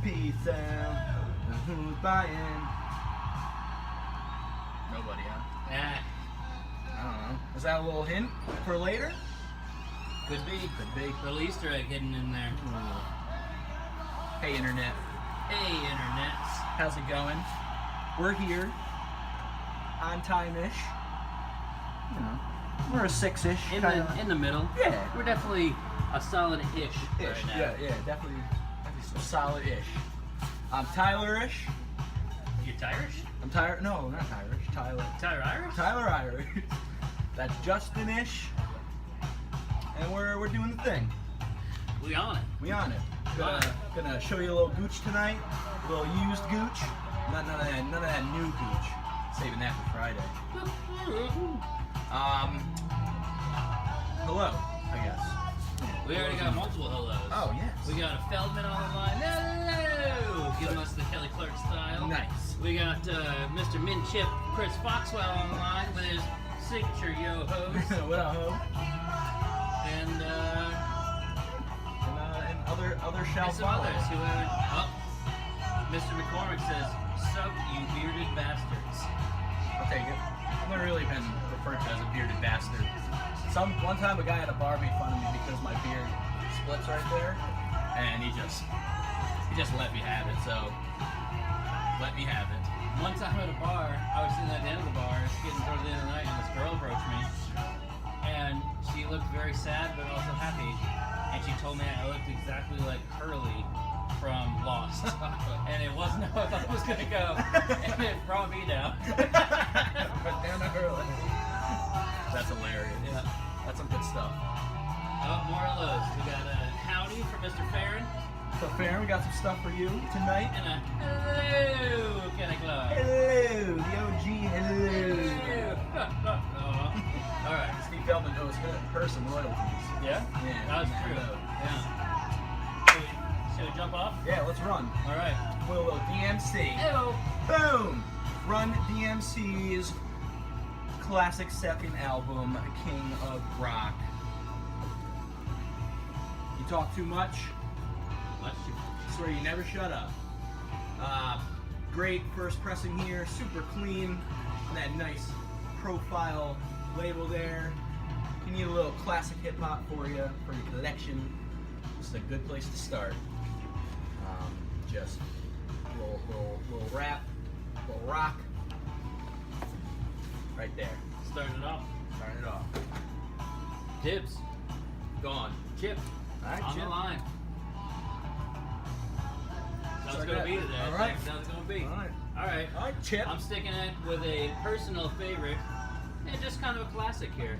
Peace out. Who's buying? Nobody, huh? Yeah. I don't know. Is that a little hint for later? Could be. Could be. Little Easter egg hidden in there. Hey, Internet. Hey, internets. How's it going? We're here. On time-ish. You know, we're a 6-ish. In the middle. Yeah. We're definitely a solid-ish right now. Yeah, definitely some solid-ish. I'm Tyler-ish. You Irish? I'm no, not Irish. Tyler. Tyler Irish? Tyler Irish. That's Justin-ish. And we're doing the thing. We on it. We on it. Gonna show you a little gooch tonight. A little used gooch. None of that new gooch. Saving that for Friday. Hello, I guess. We already got multiple hellos. Oh, yes. We got a Feldman on the line. Hello! Giving us the Kelly Clark style. Nice. We got Mr. Min Chip Chris Foxwell on the line with his signature yo-hos. What up, ho? And other shall some follow. others who haven't. Oh, Mr. McCormick says, "Sup, you bearded bastards." I'll take it. I've never really been referred to as a bearded bastard. One time a guy at a bar made fun of me because my beard splits right there, and he just let me have it. So let me have it. One time at a bar, I was sitting at the end of the bar, getting towards the end of the night, and this girl approached me, and she looked very sad but also happy, and she told me I looked exactly like Hurley from Lost, and it wasn't how I thought it was gonna go, and it brought me down. But damn it, Hurley. That's hilarious. Yeah. That's some good stuff. Oh, more of those. We got a howdy from Mr. Farron. So, Farron, we got some stuff for you tonight. And a hello, Kenny Clark. Hello, the OG, hello. All right. Steve Feldman knows her some royalties. Yeah? Yeah. That's true. Yeah. Should we jump off? Yeah, let's run. All right. We'll DMC. Hello. Boom! Run DMC's classic second album, King of Rock. You talk too much? Much too much. I swear you never shut up. Great first pressing here, super clean. That nice profile label there. If you need a little classic hip hop for your collection, this is a good place to start. Just little rap, little rock. Right there. Starting it off. Starting it off. Dibs. Gone. Chip. All right, on Chip. the line. That's Start going to that. be today. All right. That's it's going to be. All right. All right. All right, Chip. I'm sticking it with a personal favorite and just kind of a classic here.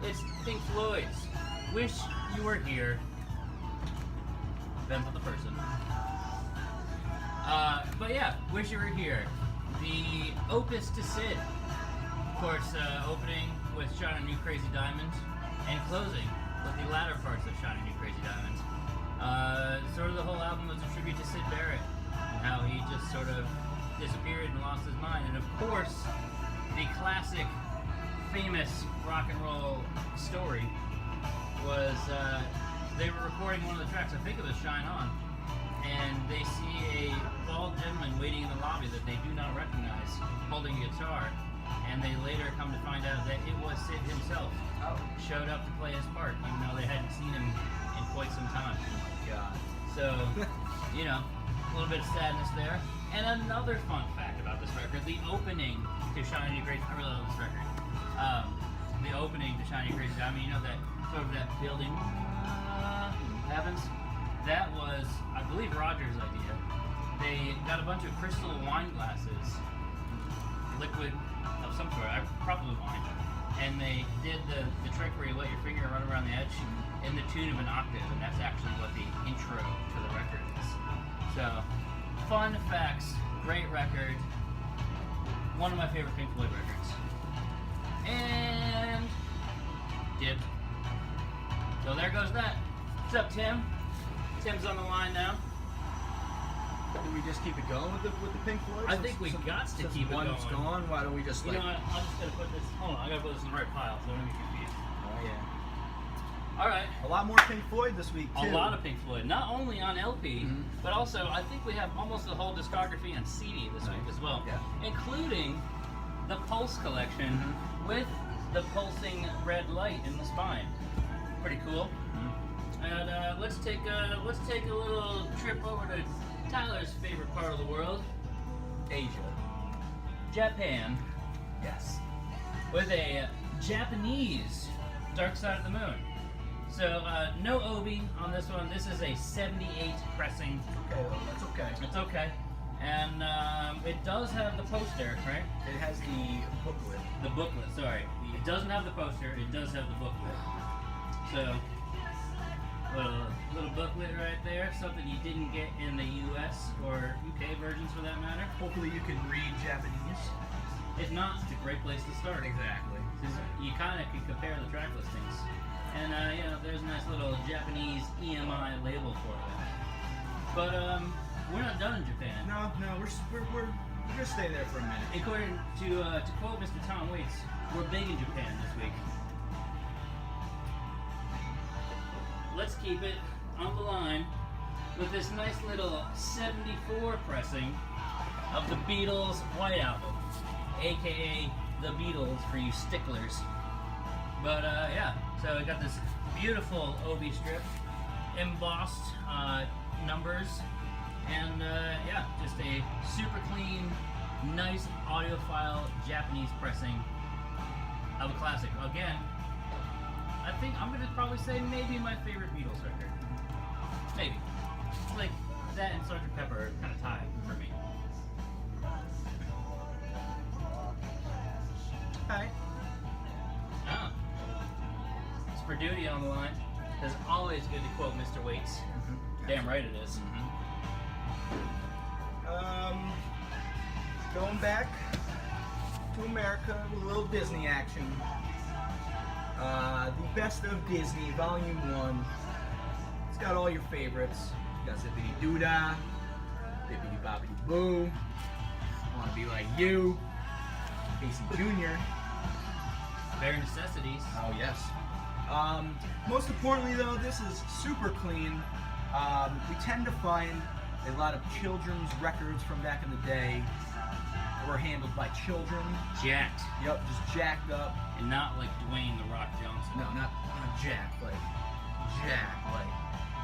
It's Pink Floyd's Wish You Were Here. Depends on the person. But yeah, Wish You Were Here. The Opus to Sid. Of course, opening with Shining New Crazy Diamonds and closing with the latter parts of Shining New Crazy Diamonds. Sort of the whole album was a tribute to Sid Barrett and how he just sort of disappeared and lost his mind. And of course, the classic, famous rock and roll story was they were recording one of the tracks, I think it was Shine On, and they see a bald gentleman waiting in the lobby that they do not recognize holding a guitar, and they later come to find out that it was Sid himself. Showed up to play his part, even though they hadn't seen him in quite some time. Oh my God. So, you know, a little bit of sadness there. And another fun fact about this record, the opening to Shining New Crazy, I really love this record. The opening to Shining New Crazy Diamond, you know, that sort of that building happens? That was, I believe, Roger's idea. They got a bunch of crystal wine glasses, liquid of some sort, probably wine, and they did the trick where you let your finger run around the edge in the tune of an octave, and that's actually what the intro to the record is. So, fun facts, great record, one of my favorite Pink Floyd records. And dip. So there goes that. What's up, Tim? Tim's on the line now. Do we just keep it going with the Pink Floyd? I think we got to keep it going. One's gone. Why don't we just You know what? I'm just gonna put this. Hold on, I gotta put this in the right pile so I don't get confused. Oh yeah. All right. A lot more Pink Floyd this week too. A lot of Pink Floyd, not only on LP, Mhm. but also I think we have almost the whole discography on CD this week as well, Yeah. including the Pulse collection with the pulsing red light in the spine. Pretty cool. And let's take a little trip over to Tyler's favorite part of the world, Asia. Japan, Yes. with a Japanese Dark Side of the Moon. So no Obi on this one. This is a 78 pressing. Okay, well, that's okay. It's okay. And it does have the poster, right? It has the booklet. The booklet, sorry. It doesn't have the poster, it does have the booklet. So, little booklet right there, something you didn't get in the US or UK versions for that matter. Hopefully you can read Japanese. If not, it's a great place to start. Exactly. 'Cause you kind of can compare the track listings. And, you know, there's a nice little Japanese EMI label for that. But, we're not done in Japan. No, we're gonna stay there for a minute. According to quote Mr. Tom Waits, we're big in Japan this week. Let's keep it on the line with this nice little 74 pressing of the Beatles' White Album, aka the Beatles for you sticklers. But yeah, so we got this beautiful Obi strip, embossed numbers, and yeah, just a super clean, nice audiophile Japanese pressing of a classic. Again, I think I'm gonna probably say maybe my favorite Beatles record. Maybe. It's like that and Sgt. Pepper are kind of tied for me. Hi. Oh. It's for duty on the line. It's always good to quote Mr. Waits. Damn right it is. Going back to America with a little Disney action. The Best of Disney, Volume 1. It's got all your favorites. You got Zippity Doodah, Bippity Boppity Boo, Wanna Be Like You, Casey Jr. Bare necessities. Oh, yes. Most importantly, though, this is super clean. We tend to find a lot of children's records from back in the day that were handled by children. Jacked. Yep, just jacked up. And not like Dwayne The Rock Johnson. No, not jacked, like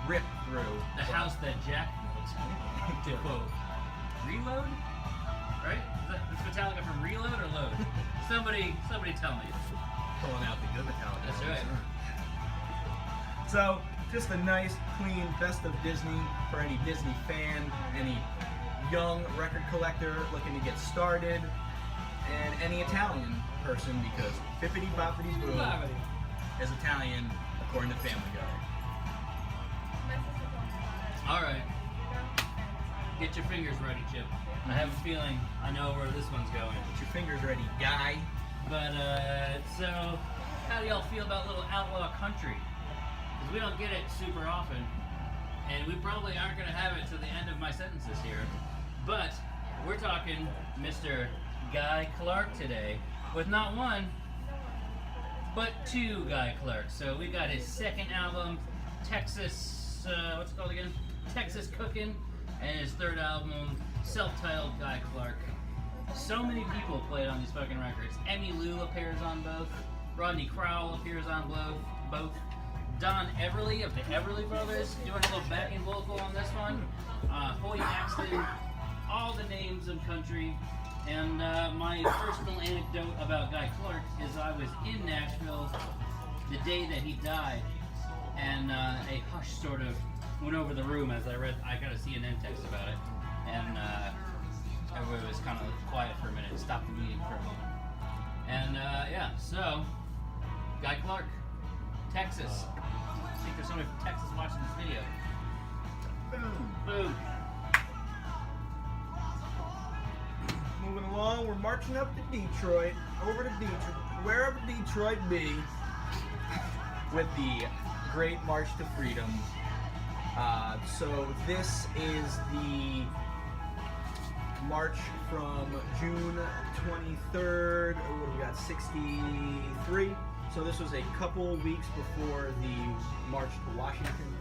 ripped through. The house that Jack built. To quote. Reload? Right? Is Metallica from Reload or Load? Somebody tell me. Pulling out the good Metallica. That's right. So, just a nice, clean Best of Disney for any Disney fan, any young record collector looking to get started, and any Italian person, because Bippity Boppity Boo is Italian according to Family Guy. Alright. Get your fingers ready, Chip. I have a feeling I know where this one's going. Get your fingers ready, guy. But, so, how do y'all feel about little outlaw country? Because we don't get it super often, and we probably aren't going to have it to the end of my sentences here. But, we're talking Mr. Guy Clark today, with not one, but two Guy Clarks. So we got his second album, Texas, what's it called again? Texas Cookin', and his third album, self-titled Guy Clark. So many people played on these fucking records. Emmy Lou appears on both. Rodney Crowell appears on both. Don Everly of the Everly Brothers doing a little backing vocal on this one. Hoyt Axton, all the names of country. And my personal anecdote about Guy Clark is I was in Nashville the day that he died, and a hush sort of went over the room as I got a CNN text about it, and everybody was kind of quiet for a minute, stopped the meeting for a moment. And yeah, so, Guy Clark, Texas. I think there's somebody from Texas watching this video. Boom. Boom. Moving along, we're marching up to Detroit, over to Detroit, wherever Detroit be, with the Great March to Freedom. So this is the march from June 23rd, what do we got, 63? So this was a couple weeks before the March to Washington.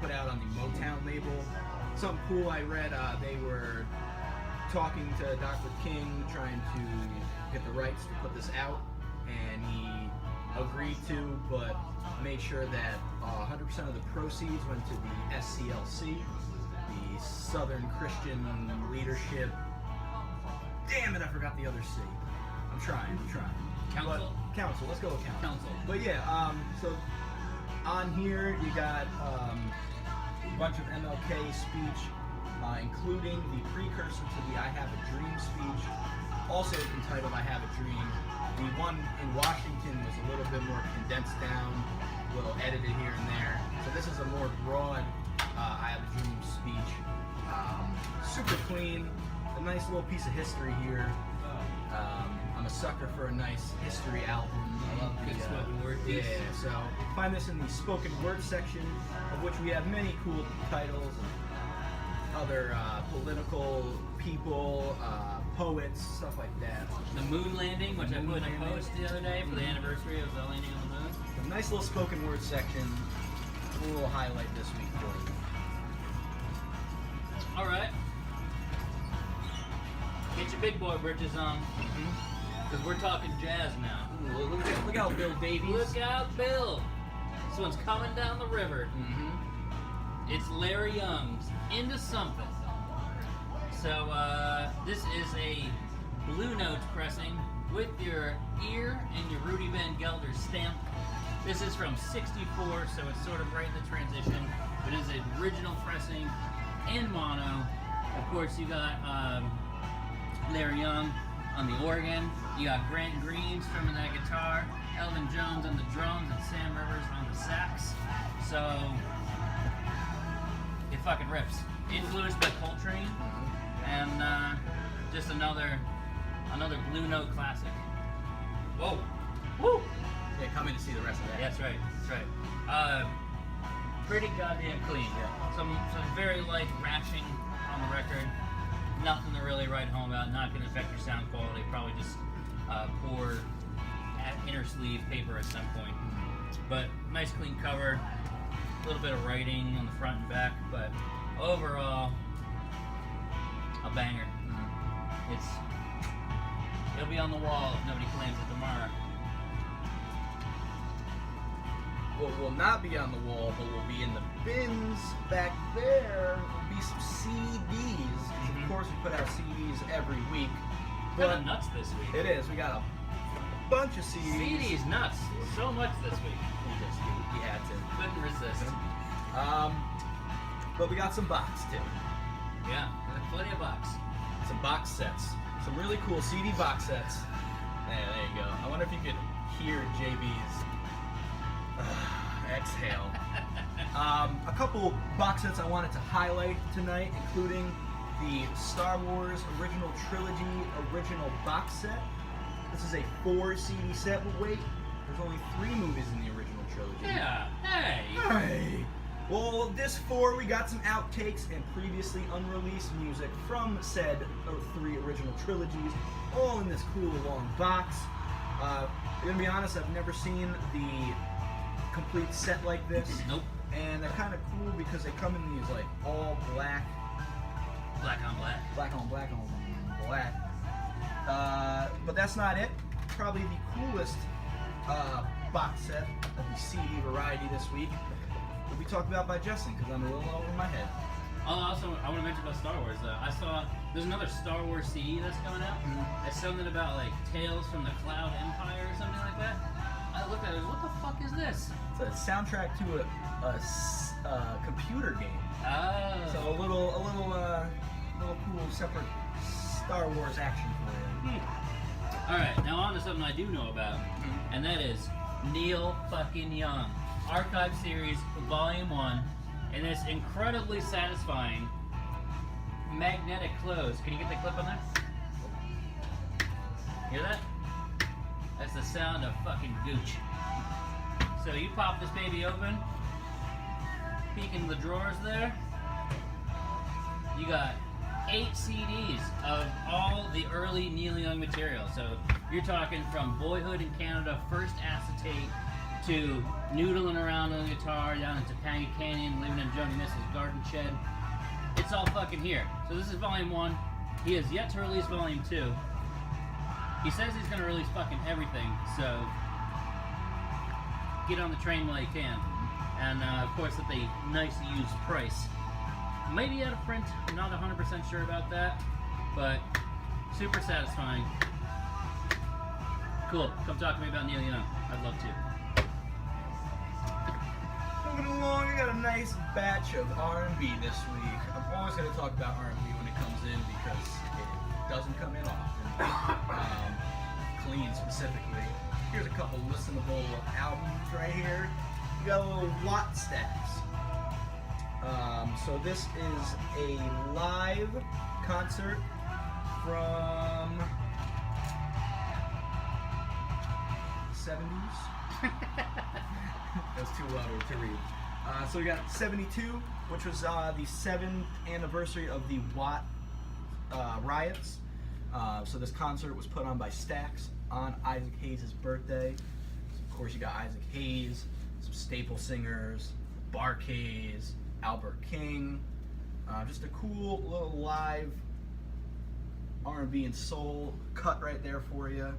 Put out on the Motown label. Something cool I read, they were talking to Dr. King, trying to get the rights to put this out, and he agreed to, but made sure that 100% of the proceeds went to the SCLC, the Southern Christian Leadership. Damn it, I forgot the other C. I'm trying. Council? But, council, let's go with council. Council. But yeah, so on here you got a bunch of MLK speech, including the precursor to the I Have a Dream speech, also entitled I Have a Dream. The one in Washington was a little bit more condensed down, a little edited here and there. So this is a more broad I Have a Dream speech. Super clean, a nice little piece of history here. I'm a sucker for a nice history album. I love good spoken word piece. Yeah, so find this in the spoken word section, of which we have many cool titles and other political people, poets, stuff like that. The moon landing, which I put in a post the other day for the anniversary of the landing on the moon. A nice little spoken word section. A little highlight this week for you. All right. Get your big boy britches on, because we're talking jazz now. Ooh, look out, Bill Davies. Look out, Bill. This one's coming down the river. It's Larry Young's Into Something. So this is a Blue Notes pressing with your ear and your Rudy Van Gelder stamp. This is from '64, so it's sort of right in the transition. But it is an original pressing in mono. Of course, you got Larry Young on the organ. You got Grant Green strumming that guitar, Elvin Jones on the drums, and Sam Rivers on the sax. So it fucking rips. Influenced by Coltrane, and just another Blue Note classic. Whoa, woo! Yeah, come in to see the rest of that. Yeah, that's right. That's right. Pretty goddamn clean. Yeah. Some very light ratching on the record. Nothing to really write home about. Not going to affect your sound quality. Probably just poor inner sleeve paper at some point. But nice clean cover. A little bit of writing on the front and back, but overall, a banger. It'll be on the wall if nobody claims it tomorrow. What will not be on the wall, but will be in the bins back there, will be some CDs. Of course, we put out CDs every week. Kind of nuts this week. It is. We got a bunch of CDs. CDs nuts. So much this week. We had to. Couldn't resist. But we got some box too. Yeah, plenty of box. Some box sets. Some really cool CD box sets. There you go. I wonder if you could hear JB's exhale. A couple box sets I wanted to highlight tonight, including the Star Wars Original Trilogy Original Box Set. This is a 4 CD set, but wait, there's only 3 movies in the original trilogy. Yeah, hey! Hey! Well, this 4, we got some outtakes and previously unreleased music from said 3 original trilogies, all in this cool long box. I'm gonna be honest, I've never seen the complete set like this. Nope. And they're kind of cool because they come in these like all black. Black on black. Black on black on black. But that's not it. Probably the coolest box set of the CD variety this week will be talked about by Justin because I'm a little over my head. Also, I want to mention about Star Wars though. I saw there's another Star Wars CD that's coming out. It's something about like Tales from the Cloud Empire or something like that. I looked at it. What the fuck is this? It's a soundtrack to a computer game. Oh. So a little cool separate Star Wars action for you. All right, now on to something I do know about, and that is Neil fucking Young, Archive Series Volume 1, and this incredibly satisfying magnetic close. Can you get the clip on there? Hear that? That's the sound of fucking gooch. So you pop this baby open, peek in the drawers there. You got 8 CDs of all the early Neil Young material. So you're talking from Boyhood in Canada, First Acetate, to Noodling Around on the Guitar, down in Topanga Canyon, Living in Joni Mitchell's Garden Shed. It's all fucking here. So this is Volume 1. He has yet to release Volume 2. He says he's going to release fucking everything, so get on the train while you can. And of course at the nice used price. Maybe out of print, I'm not 100% sure about that, but super satisfying. Cool, come talk to me about Neil Young. I'd love to. Moving along, I got a nice batch of R&B this week. I'm always going to talk about R&B when it comes in because it doesn't come in often. Clean specifically. Here's a couple listenable albums right here. You got a little Watt Stacks. So this is a live concert from the 70s. That's too low to read. So we got 72, which was the 7th anniversary of the Watt riots. So this concert was put on by Stax on Isaac Hayes' birthday. So of course you got Isaac Hayes, some staple singers, Barkays, Albert King. Just a cool little live R&B and soul cut right there for you.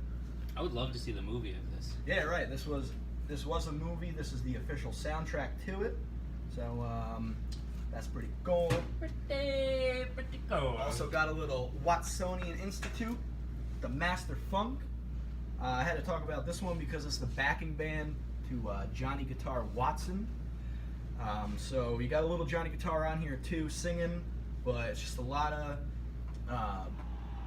I would love to see the movie of this. Yeah, right. This was a movie. This is the official soundtrack to it. So that's pretty cool. Pretty cool. Also got a little Watsonian Institute, the Master Funk. I had to talk about this one because it's the backing band to Johnny Guitar Watson. So you got a little Johnny Guitar on here too, singing, but it's just a lot of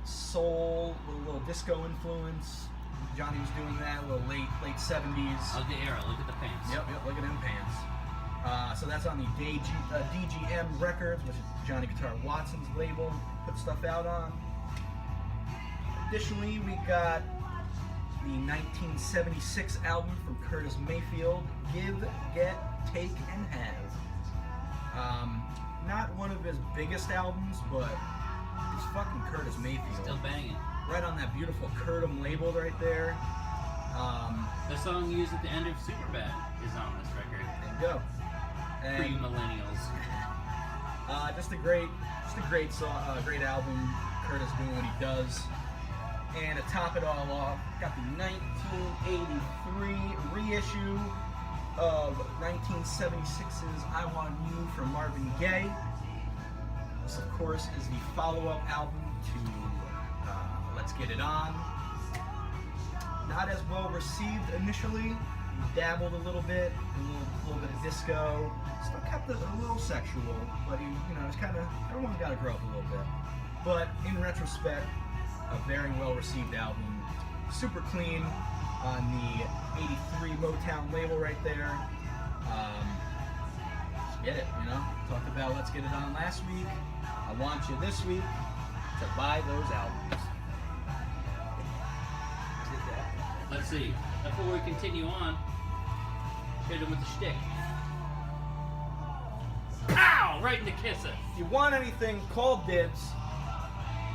soul, with a little disco influence. Johnny was doing that, a little late 70s. Of the era, look at the pants. Yep, look at them pants. So that's on the DGM Records, which is Johnny Guitar Watson's label, put stuff out on. Additionally, we got the 1976 album from Curtis Mayfield, Give, Get, Take, and Have. Not one of his biggest albums, but it's fucking Curtis Mayfield. Still banging. Right on that beautiful Curtum label right there. The song used at the end of Superbad is on this record. There you go. And, For you millennials. just a great song, great album. Curtis doing what he does. And to top it all off, got the 1983 reissue of 1976's "I Want You" from Marvin Gaye. This, of course, is the follow-up album to Let's Get It On. Not as well received initially. Dabbled a little bit, a little bit of disco. Still kept it a little sexual, but it's kind of, everyone's got to grow up a little bit. But in retrospect, a very well received album. Super clean on the 83 Motown label right there. Just get it, Talked about Let's Get It On last week. I want you this week to buy those albums. Let's see. Before we continue on, hit him with the shtick. Ow! Right in the kisser. If you want anything, call Dibs.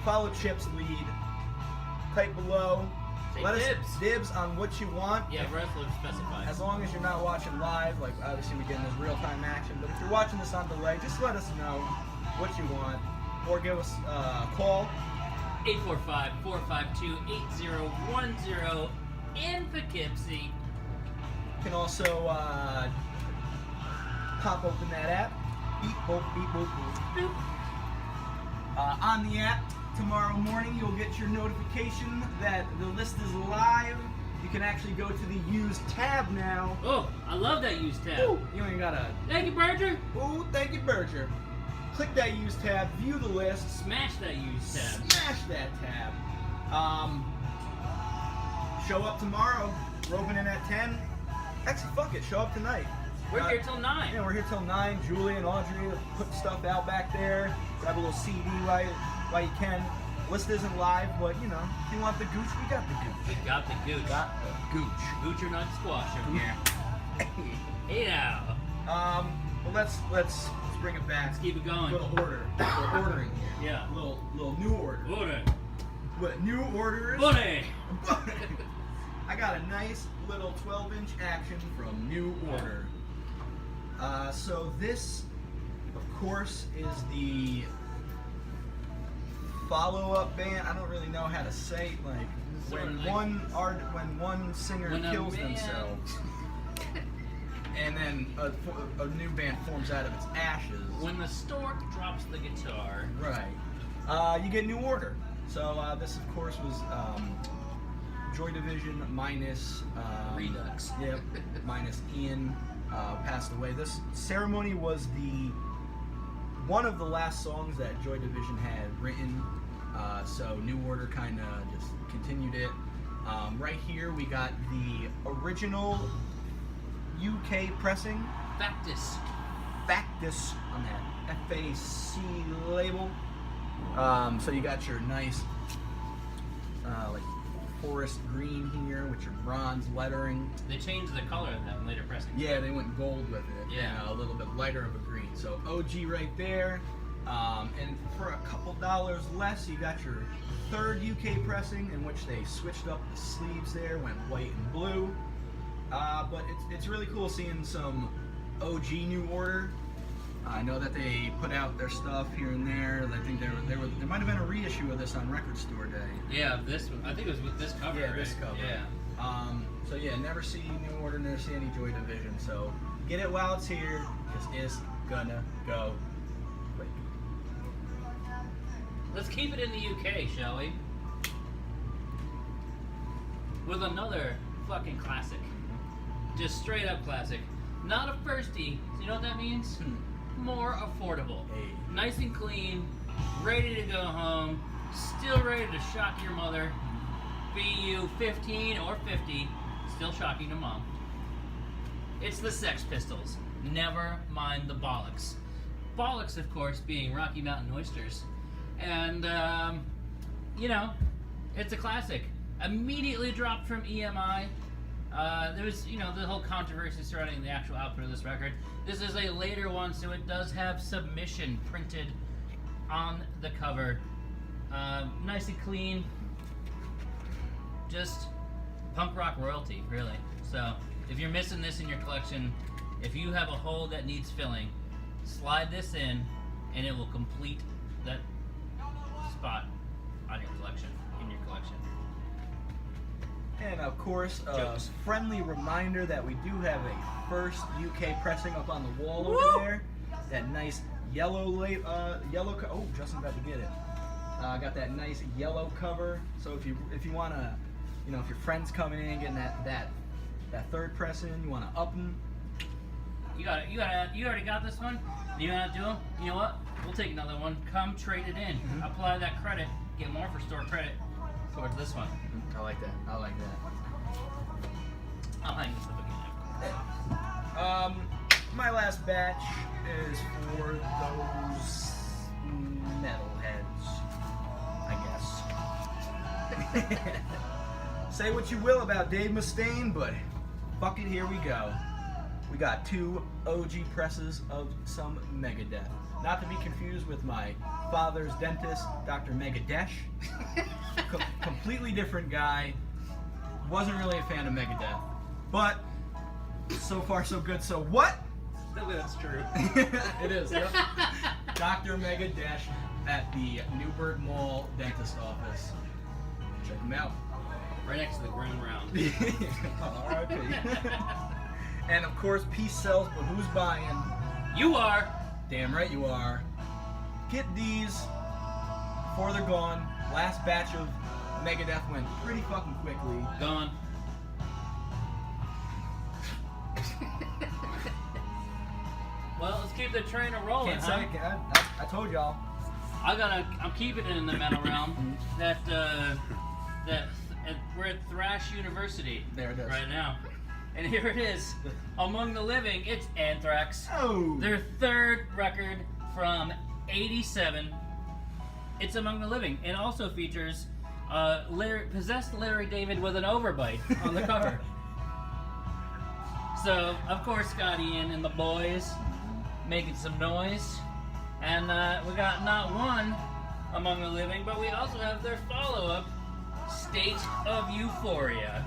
Follow Chip's lead. Type below. Say Let dibs. us dibs on what you want. Yeah, wrestler specified. As long as you're not watching live, like obviously we're getting this real-time action, but if you're watching this on delay, just let us know what you want, or give us a call. 845-452-8010 in Poughkeepsie. You can also pop open that app. Beep, boop, beep, boop, boop. Boop. On the app, tomorrow morning you'll get your notification that the list is live. You can actually go to the Used tab now. Oh, I love that used tab. Ooh, you ain't gotta... Thank you, Berger. Ooh, thank you, Berger. Click that Used tab, view the list. Smash that used tab. Smash that tab. Show up tomorrow. We're opening at 10. Actually, fuck it. Show up tonight. We're here till 9. Yeah, we're here till 9. Julie and Audrey are putting stuff out back there. Grab a little CD while you can. List isn't live, but if you want the gooch, we got the gooch. We got the gooch. Got the gooch. Gooch or not squash over here. Hey now. Well, let's bring it back. Let's keep it going. Little order. We're ordering here. Yeah. Little new order. Order. What new orders? Order. I got a nice little 12-inch action from New Order. So this, of course, is the follow-up band. I don't really know how to say like when one singer kills themselves, and then a new band forms out of its ashes. When the stork drops the guitar. Right. You get New Order. So this, of course, was Joy Division minus Redux. Yep, minus Ian passed away. This Ceremony was one of the last songs that Joy Division had written. So New Order kind of just continued it. Right here we got the original UK pressing. Factus On that FAC label. So you got your nice like forest green here with your bronze lettering. They changed the color of that in later pressing. Yeah, they went gold with it. Yeah. A little bit lighter of a green. So OG right there. And for a couple dollars less, you got your third UK pressing, in which they switched up the sleeves there, went white and blue. But it's really cool seeing some OG New Order. I know that they put out their stuff here and there. I think there might have been a reissue of this on Record Store Day. Yeah, this one. I think it was with this cover. Yeah, right? this cover. Yeah. So yeah, never see New Order, never see any Joy Division. So get it while it's here, because it's gonna go quick. Let's keep it in the UK, shall we? With another fucking classic. Just straight up classic. Not a firstie. You know what that means? More affordable. Hey. Nice and clean, ready to go home, still ready to shock your mother. Be you 15 or 50, still shocking to mom. It's the Sex Pistols. Never mind the bollocks. Bollocks, of course, being Rocky Mountain Oysters. And, it's a classic. Immediately dropped from EMI. There was, the whole controversy surrounding the actual output of this record. This is a later one, so it does have Submission printed on the cover. Nice and clean. Just punk rock royalty, really. So, if you're missing this in your collection, if you have a hole that needs filling, slide this in, and it will complete that spot on your collection, in your collection. And of course, a Jokes. friendly reminder that we do have a first UK pressing up on the wall Woo! over there. That nice yellow oh, Justin's about to get it. Got that nice yellow cover. So if you want to, if your friend's coming in getting that third press in, you want to up them. You already got this one? You know how to do them? You know what? We'll take another one. Come trade it in. Mm-hmm. Apply that credit. Get more for store credit towards this one. I like that. I'll hang this up again. My last batch is for those metalheads, I guess. Say what you will about Dave Mustaine, but fuck it, here we go. We got 2 OG presses of some Megadeth. Not to be confused with my father's dentist, Dr. Megadesh. Completely different guy. Wasn't really a fan of Megadeth. But so far so good. So what? That's true. It is, yep. Dr. Megadesh at the Newburgh Mall dentist office. Check him out. Right next to the ground round. R.I.P. And of course, peace sells, but who's buying? You are. Damn right you are. Get these before they're gone. Last batch of Megadeth went pretty fucking quickly. Gone. Well, let's keep the train a rolling, Can't huh? say I told y'all. I'm keeping it in the metal realm. We're at Thrash University. There it is. Right now. And here it is. Among the Living, it's Anthrax. Oh. Their third record from '87. It's Among the Living, and also features possessed Larry David with an overbite on the cover. So, of course, Scott Ian and the boys making some noise. And we got not one Among the Living, but we also have their follow-up, State of Euphoria.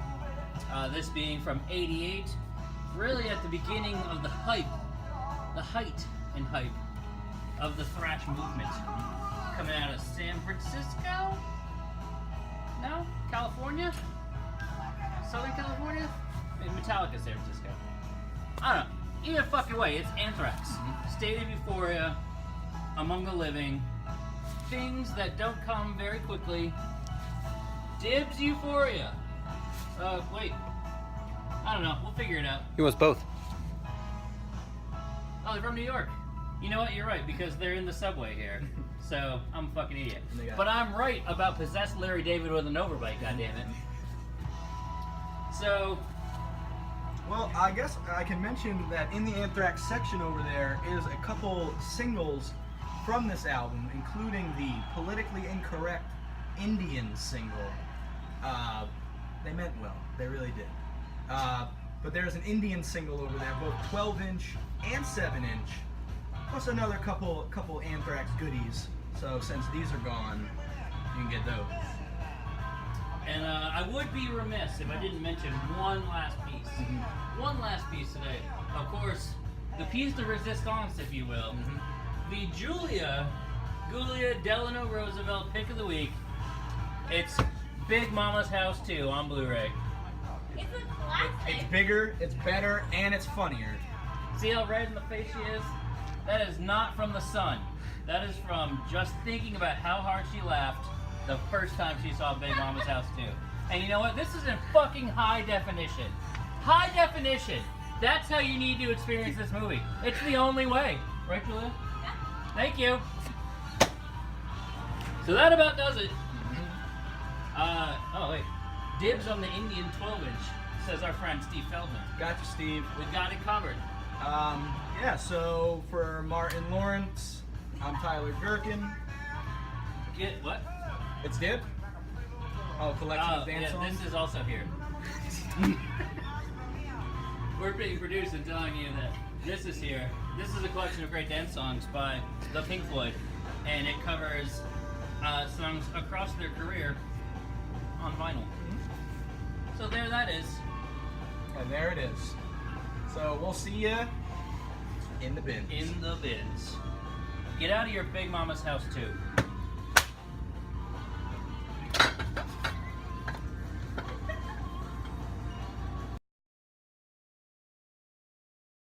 This being from '88, really at the beginning of the height and hype of the thrash movement. Coming out of San Francisco? No? California? Southern California? Maybe Metallica, San Francisco. I don't know. Either fucking way, it's Anthrax. State of Euphoria, Among the Living, things that don't come very quickly. Dibs Euphoria. Wait. I don't know. We'll figure it out. He wants both. Oh, they're from New York. You know what? You're right, because they're in the subway here. So, I'm a fucking idiot. But I'm right about possessed Larry David with an overbite, goddammit. So... Well, I guess I can mention that in the Anthrax section over there is a couple singles from this album, including the politically incorrect Indian single. They meant well. They really did. But there's an Indian single over there, both 12-inch and 7-inch, plus another couple Anthrax goodies. So since these are gone, you can get those. And I would be remiss if I didn't mention one last piece. One last piece today. Of course, the piece de resistance, if you will. The Julia Delano Roosevelt pick of the week. It's Big Mama's House 2 on Blu-ray. It's a classic. It's bigger, it's better, and it's funnier. See how red in the face she is? That is not from the sun. That is from just thinking about how hard she laughed the first time she saw Big Mama's House 2. And you know what? This is in fucking high definition. High definition. That's how you need to experience this movie. It's the only way. Right, Julia? Yeah. Thank you. So that about does it. Oh wait. Dibs on the Indian 12-inch, says our friend Steve Feldman. Gotcha, Steve. We got it covered. Yeah, so for Martin Lawrence, I'm Tyler Gherkin. Get what? It's Dib? Oh, collection of dance songs? This is also here. We're being produced and telling you that this is here. This is a collection of great dance songs by the Pink Floyd, and it covers songs across their career on vinyl. So there that is. And there it is. So we'll see ya in the bins. In the bins. Get out of your Big Mama's House 2.